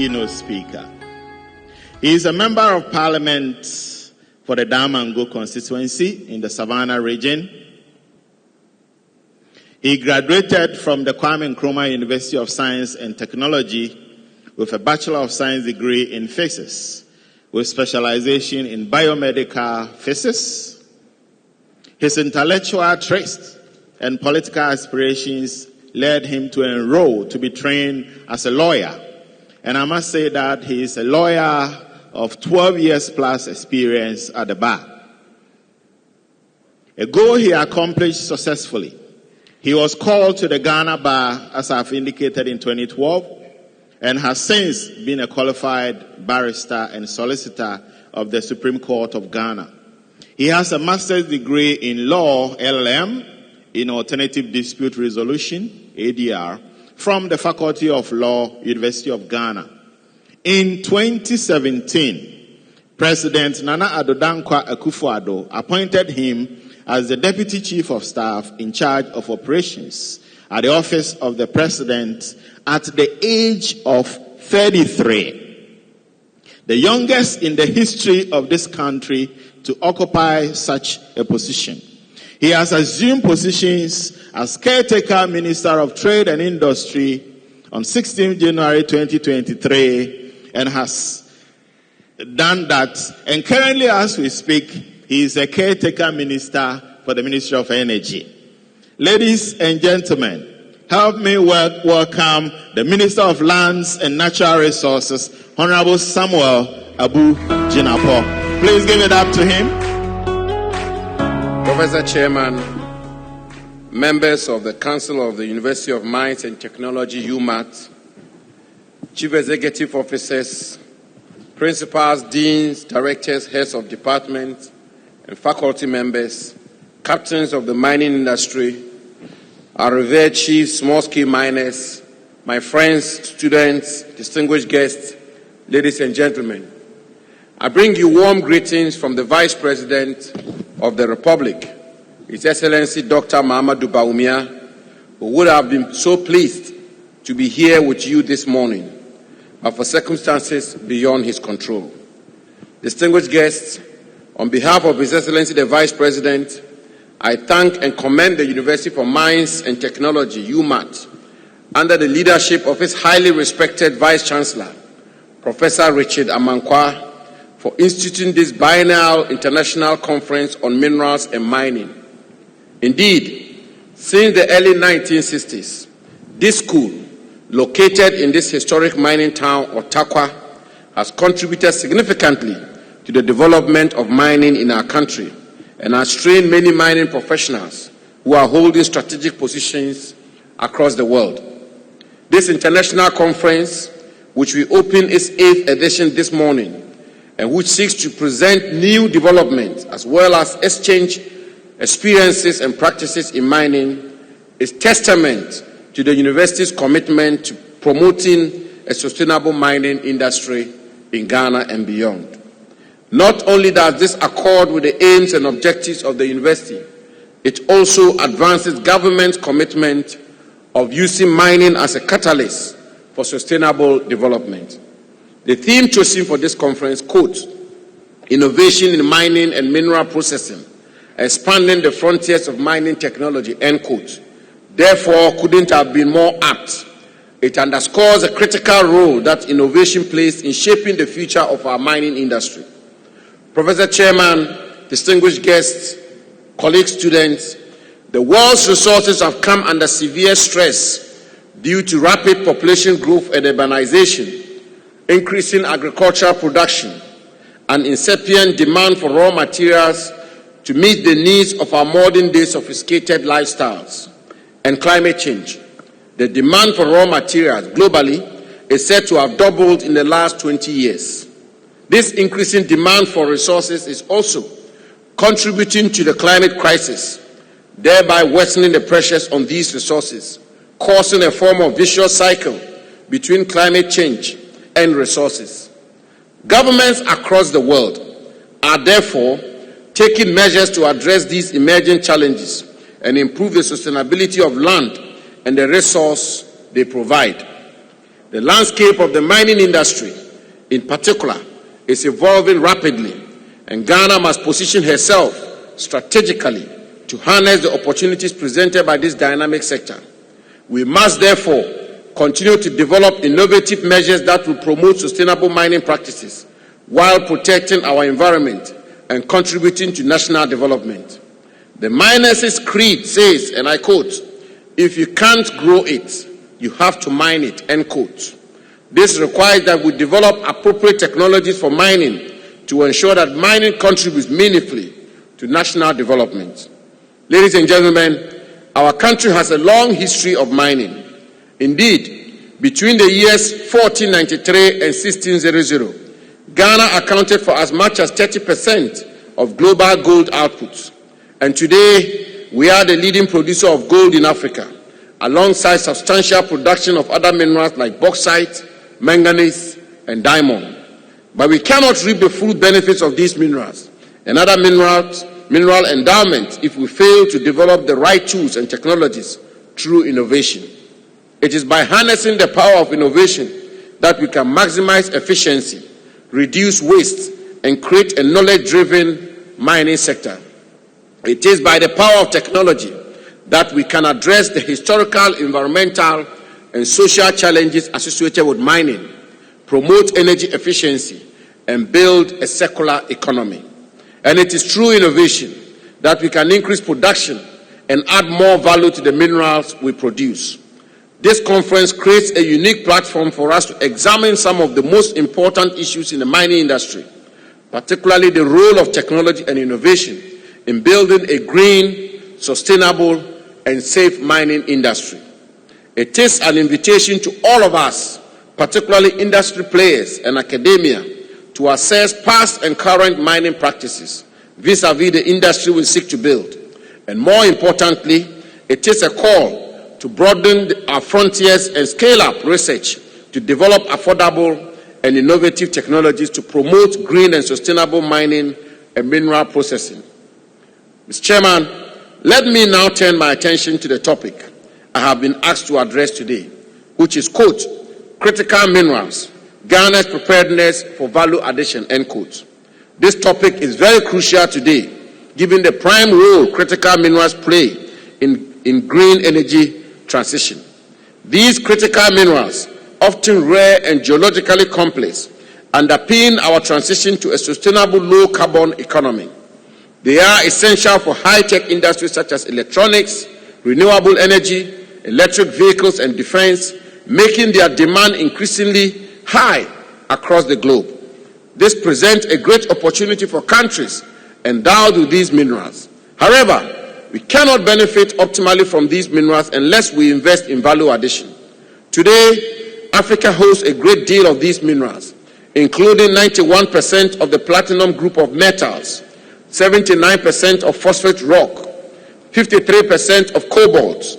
keynote speaker. He is a member of parliament for the Damango constituency in the Savannah region. He graduated from the Kwame Nkrumah University of Science and Technology with a Bachelor of Science degree in physics, with specialization in biomedical physics. His intellectual traits and political aspirations led him to enroll to be trained as a lawyer. And I must say that he is a lawyer of 12 years plus experience at the bar. A goal he accomplished successfully. He was called to the Ghana bar, as I've indicated, in 2012, and has since been a qualified barrister and solicitor of the Supreme Court of Ghana. He has a master's degree in law, LLM, in alternative dispute resolution, ADR, from the Faculty of Law, University of Ghana. In 2017, President Nana Addo Dankwa Akufo-Addo appointed him as the Deputy Chief of Staff in charge of operations at the Office of the President at the age of 33. The youngest in the history of this country to occupy such a position. He has assumed positions as caretaker Minister of Trade and Industry on 16 January 2023 and has done that. And currently, as we speak, he is a caretaker minister for the Ministry of Energy. Ladies and gentlemen, help me welcome the Minister of Lands and Natural Resources, Honorable Samuel Abu Jinapor. Please give it up to him. Professor Chairman, members of the Council of the University of Mines and Technology, UMAT, Chief Executive Officers, Principals, Deans, Directors, Heads of Departments, and faculty members, captains of the mining industry, our revered chiefs, small-scale miners, my friends, students, distinguished guests, ladies and gentlemen. I bring you warm greetings from the Vice President of the Republic, His Excellency Dr. Mahamudu Bawumia, who would have been so pleased to be here with you this morning, but for circumstances beyond his control. Distinguished guests, on behalf of His Excellency the Vice President, I thank and commend the University for Mines and Technology, UMAT, under the leadership of its highly respected Vice Chancellor, Professor Richard Amankwa, for instituting this biennial international conference on minerals and mining. Indeed, since the early 1960s, this school, located in this historic mining town of Takwa, has contributed significantly to the development of mining in our country and has trained many mining professionals who are holding strategic positions across the world. This international conference, which we open its 8th edition this morning, and which seeks to present new developments as well as exchange experiences and practices in mining, is testament to the university's commitment to promoting a sustainable mining industry in Ghana and beyond. Not only does this accord with the aims and objectives of the university, it also advances government's commitment of using mining as a catalyst for sustainable development. The theme chosen for this conference, quote, "Innovation in mining and mineral processing, expanding the frontiers of mining technology," end quote, therefore couldn't have been more apt. It underscores a critical role that innovation plays in shaping the future of our mining industry. Professor Chairman, distinguished guests, colleagues, students, the world's resources have come under severe stress due to rapid population growth and urbanization, increasing agricultural production, and incipient demand for raw materials to meet the needs of our modern-day sophisticated lifestyles, and climate change. The demand for raw materials globally is said to have doubled in the last 20 years. This increasing demand for resources is also contributing to the climate crisis, thereby worsening the pressures on these resources, causing a form of vicious cycle between climate change and resources. Governments across the world are therefore taking measures to address these emerging challenges and improve the sustainability of land and the resource they provide. The landscape of the mining industry, in particular, is evolving rapidly, and Ghana must position herself strategically to harness the opportunities presented by this dynamic sector. We must therefore continue to develop innovative measures that will promote sustainable mining practices while protecting our environment and contributing to national development. The miners' creed says, and I quote, "If you can't grow it, you have to mine it," end quote. This requires that we develop appropriate technologies for mining to ensure that mining contributes meaningfully to national development. Ladies and gentlemen, our country has a long history of mining. Indeed, between the years 1493 and 1600, Ghana accounted for as much as 30% of global gold outputs. And today, we are the leading producer of gold in Africa, alongside substantial production of other minerals like bauxite, manganese, and diamond. But we cannot reap the full benefits of these minerals and other mineral endowments if we fail to develop the right tools and technologies through innovation. It is by harnessing the power of innovation that we can maximize efficiency, reduce waste, and create a knowledge-driven mining sector. It is by the power of technology that we can address the historical, environmental, and social challenges associated with mining, promote energy efficiency, and build a circular economy. And it is through innovation that we can increase production and add more value to the minerals we produce. This conference creates a unique platform for us to examine some of the most important issues in the mining industry, particularly the role of technology and innovation in building a green, sustainable, and safe mining industry. It is an invitation to all of us, particularly industry players and academia, to assess past and current mining practices vis-à-vis the industry we seek to build. And more importantly, it is a call to broaden our frontiers and scale up research to develop affordable and innovative technologies to promote green and sustainable mining and mineral processing. Mr. Chairman, let me now turn my attention to the topic I have been asked to address today, which is, quote, "Critical minerals, Ghana's preparedness for value addition," end quote. This topic is very crucial today, given the prime role critical minerals play in green energy transition. These critical minerals, often rare and geologically complex, underpin our transition to a sustainable low-carbon economy. They are essential for high-tech industries such as electronics, renewable energy, electric vehicles, and defense, making their demand increasingly high across the globe. This presents a great opportunity for countries endowed with these minerals. However, we cannot benefit optimally from these minerals unless we invest in value addition. Today, Africa holds a great deal of these minerals, including 91% of the platinum group of metals, 79% of phosphate rock, 53% of cobalt,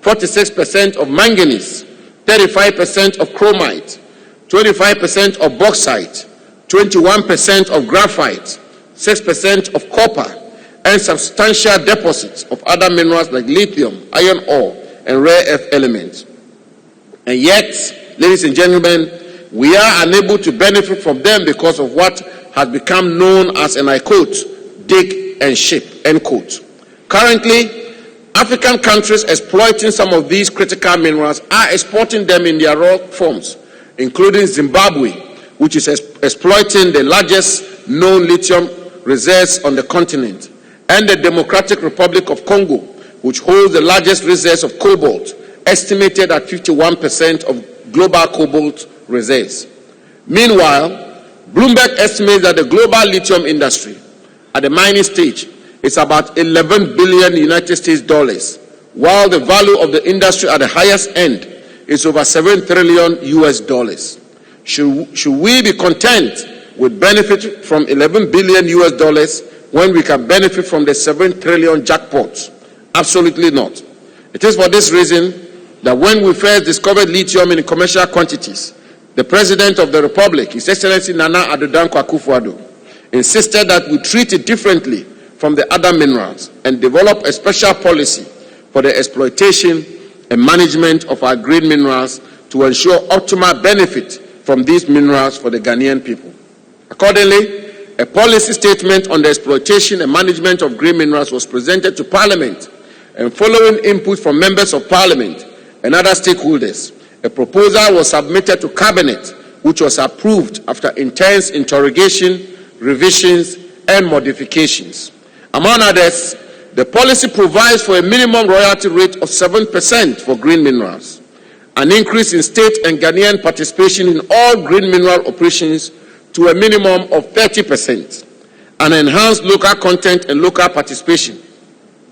46% of manganese, 35% of chromite, 25% of bauxite, 21% of graphite, 6% of copper, and substantial deposits of other minerals like lithium, iron ore, and rare earth elements. And yet, ladies and gentlemen, we are unable to benefit from them because of what has become known as, and I quote, "dig and ship," end quote. Currently, African countries exploiting some of these critical minerals are exporting them in their raw forms, including Zimbabwe, which is exploiting the largest known lithium reserves on the continent, and the Democratic Republic of Congo, which holds the largest reserves of cobalt, estimated at 51% of global cobalt reserves. Meanwhile, Bloomberg estimates that the global lithium industry at the mining stage is about 11 billion United States dollars, while the value of the industry at the highest end is over 7 trillion US dollars. Should we be content with benefit from 11 billion US dollars when we can benefit from the 7 trillion jackpot? Absolutely not. It is for this reason that when we first discovered lithium in commercial quantities, the President of the Republic, His Excellency Nana Addo Dankwa Akufo-Addo, insisted that we treat it differently from the other minerals and develop a special policy for the exploitation and management of our green minerals to ensure optimal benefit from these minerals for the Ghanaian people. Accordingly, a policy statement on the exploitation and management of green minerals was presented to Parliament, and following input from members of Parliament and other stakeholders, a proposal was submitted to Cabinet, which was approved after intense interrogation, revisions, and modifications. Among others, the policy provides for a minimum royalty rate of 7% for green minerals, an increase in state and Ghanaian participation in all green mineral operations to a minimum of 30%, and enhanced local content and local participation,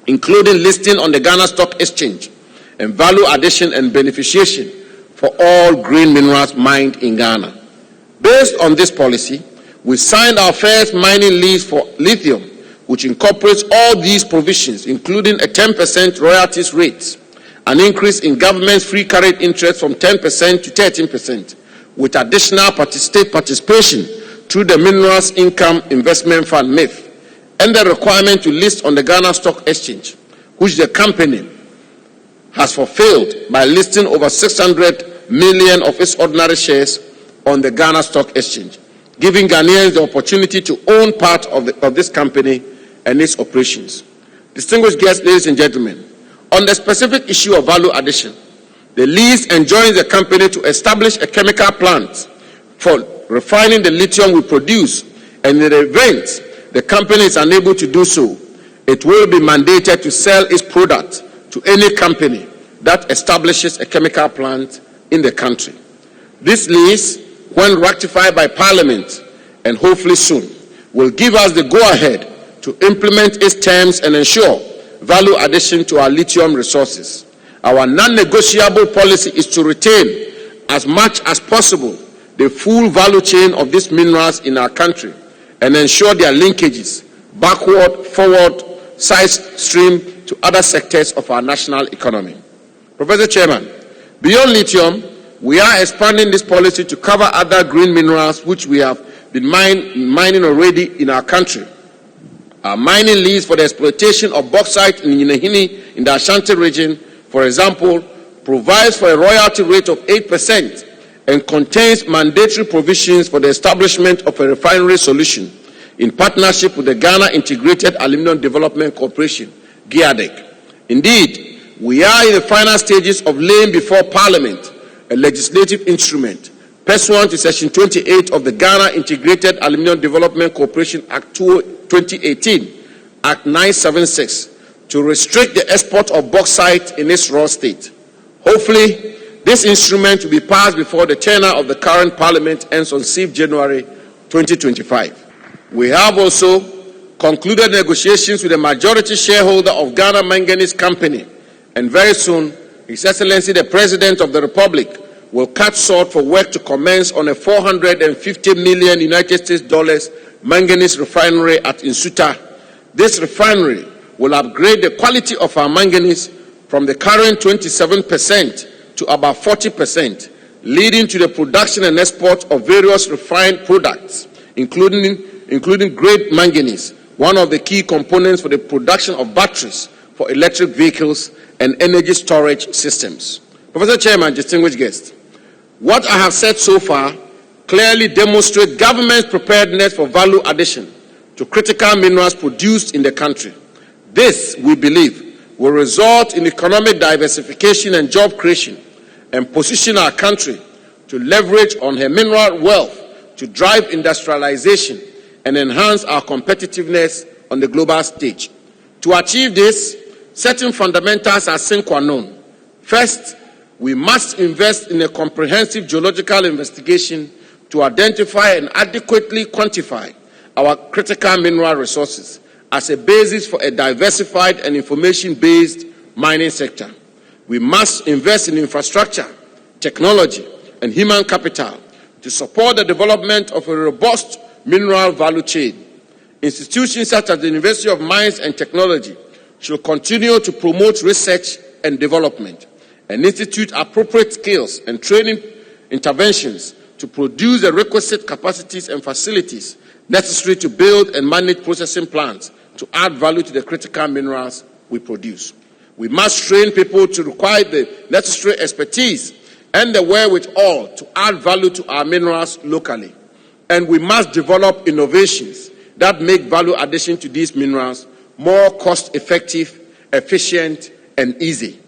including listing on the Ghana Stock Exchange and value addition and beneficiation for all green minerals mined in Ghana. Based on this policy, we signed our first mining lease for lithium, which incorporates all these provisions, including a 10% royalties rate, an increase in government's free carried interest from 10% to 13%, with additional state participation through the Minerals Income Investment Fund (MIF), and the requirement to list on the Ghana Stock Exchange, which the company has fulfilled by listing over 600 million of its ordinary shares on the Ghana Stock Exchange, giving Ghanaians the opportunity to own part of this company and its operations. Distinguished guests, ladies and gentlemen, on the specific issue of value addition, the lease enjoins the company to establish a chemical plant for refining the lithium we produce, and in the event the company is unable to do so, it will be mandated to sell its product to any company that establishes a chemical plant in the country. This lease, when ratified by Parliament, and hopefully soon, will give us the go-ahead to implement its terms and ensure value addition to our lithium resources. Our non-negotiable policy is to retain as much as possible the full value chain of these minerals in our country and ensure their linkages backward, forward, side stream to other sectors of our national economy. Professor Chairman, beyond lithium, we are expanding this policy to cover other green minerals which we have been mining already in our country. Our mining lease for the exploitation of bauxite in Yinahini in the Ashanti region, for example, provides for a royalty rate of 8% and contains mandatory provisions for the establishment of a refinery solution in partnership with the Ghana Integrated Aluminium Development Corporation, GIADEC. Indeed, we are in the final stages of laying before Parliament a legislative instrument pursuant to Section 28 of the Ghana Integrated Aluminium Development Corporation Act 2018, Act 976, to restrict the export of bauxite in its raw state. Hopefully, this instrument will be passed before the tenure of the current Parliament ends on 6 January 2025. We have also concluded negotiations with the majority shareholder of Ghana Manganese Company, and very soon, His Excellency the President of the Republic will cut short for work to commence on a $450 million United States dollars manganese refinery at Nsuta. This refinery will upgrade the quality of our manganese from the current 27% to about 40%, leading to the production and export of various refined products, including grade manganese, one of the key components for the production of batteries for electric vehicles and energy storage systems. Professor Chairman, distinguished guests, what I have said so far clearly demonstrates government's preparedness for value addition to critical minerals produced in the country. This, we believe, will result in economic diversification and job creation and position our country to leverage on her mineral wealth to drive industrialization and enhance our competitiveness on the global stage. To achieve this, certain fundamentals are sine qua non. First, we must invest in a comprehensive geological investigation to identify and adequately quantify our critical mineral resources as a basis for a diversified and information-based mining sector. We must invest in infrastructure, technology, and human capital to support the development of a robust mineral value chain. Institutions such as the University of Mines and Technology should continue to promote research and development and institute appropriate skills and training interventions to produce the requisite capacities and facilities necessary to build and manage processing plants to add value to the critical minerals we produce. We must train people to acquire the necessary expertise and the wherewithal to add value to our minerals locally. And we must develop innovations that make value addition to these minerals more cost-effective, efficient, and easy.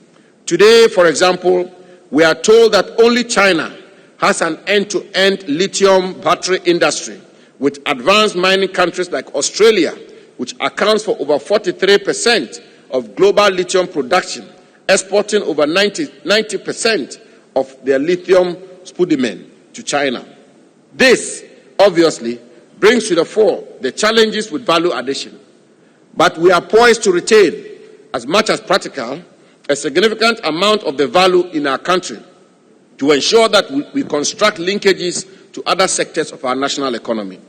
Today, for example, we are told that only China has an end-to-end lithium battery industry, with advanced mining countries like Australia, which accounts for over 43% of global lithium production, exporting over 90% of their lithium spodumene to China. This, obviously, brings to the fore the challenges with value addition. But we are poised to retain, as much as practical, a significant amount of the value in our country to ensure that we construct linkages to other sectors of our national economy.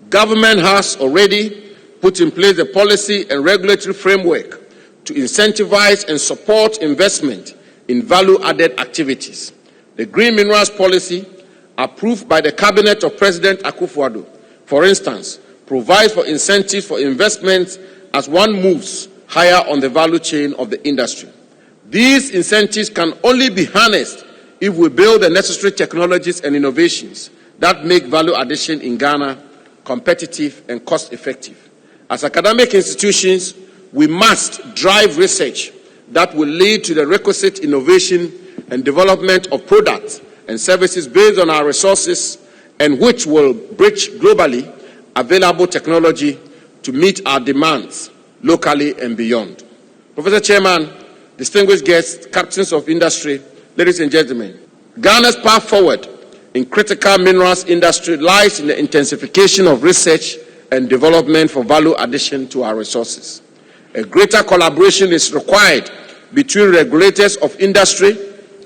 Government has already put in place a policy and regulatory framework to incentivize and support investment in value-added activities. The Green Minerals Policy, approved by the Cabinet of President Akufo-Addo, for instance, provides for incentives for investments as one moves higher on the value chain of the industry. These incentives can only be harnessed if we build the necessary technologies and innovations that make value addition in Ghana competitive and cost-effective. As academic institutions, we must drive research that will lead to the requisite innovation and development of products and services based on our resources, and which will bridge globally available technology to meet our demands locally and beyond. Professor Chairman, distinguished guests, captains of industry, ladies and gentlemen, Ghana's path forward in critical minerals industry lies in the intensification of research and development for value addition to our resources. A greater collaboration is required between regulators of industry,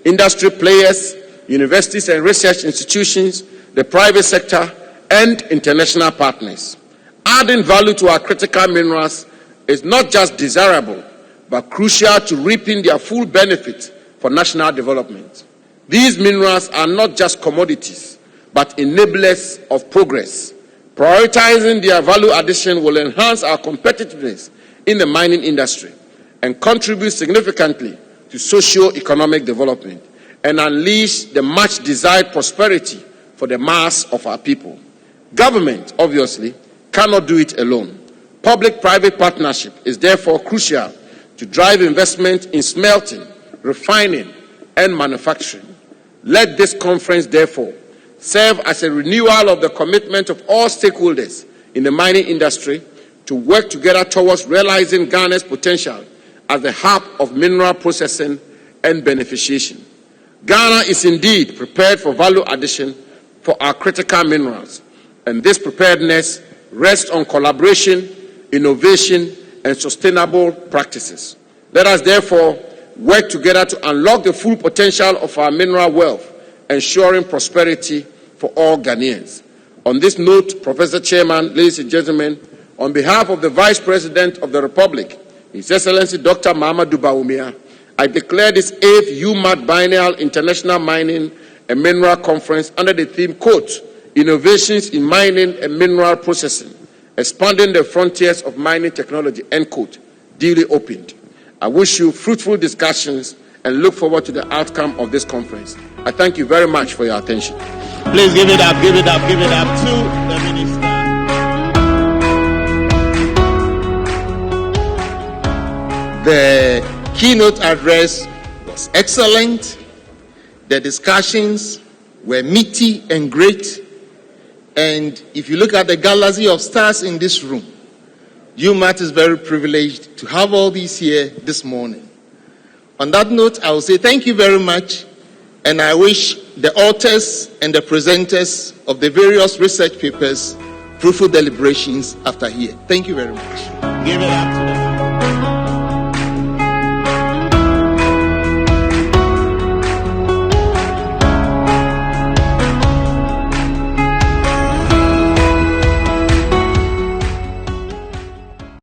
industry players, universities and research institutions, the private sector, and international partners. Adding value to our critical minerals is not just desirable, but crucial to reaping their full benefit for national development. These minerals are not just commodities, but enablers of progress. Prioritizing their value addition will enhance our competitiveness in the mining industry and contribute significantly to socio-economic development and unleash the much-desired prosperity for the mass of our people. Government, obviously, cannot do it alone. Public-private partnership is therefore crucial to drive investment in smelting, refining, and manufacturing. Let this conference, therefore, serve as a renewal of the commitment of all stakeholders in the mining industry to work together towards realizing Ghana's potential as the hub of mineral processing and beneficiation. Ghana is indeed prepared for value addition for our critical minerals, and this preparedness rests on collaboration, innovation, and sustainable practices. Let us therefore work together to unlock the full potential of our mineral wealth, ensuring prosperity for all Ghanaians. On this note, Professor Chairman, ladies and gentlemen, on behalf of the Vice President of the Republic, His Excellency Dr. Mahamadou Bawumia, I declare this 8th UMAT Biennial International Mining and Mineral Conference under the theme, quote, Innovations in Mining and Mineral Processing, Expanding the Frontiers of Mining Technology, end quote, duly opened. I wish you fruitful discussions and look forward to the outcome of this conference. I thank you very much for your attention. Please give it up, give it up, give it up to the minister. The keynote address was excellent. The discussions were meaty and great. And if you look at the galaxy of stars in this room, UMAT is very privileged to have all these here this morning. On that note, I will say thank you very much, and I wish the authors and the presenters of the various research papers fruitful deliberations after here. Thank you very much. Give it up to them.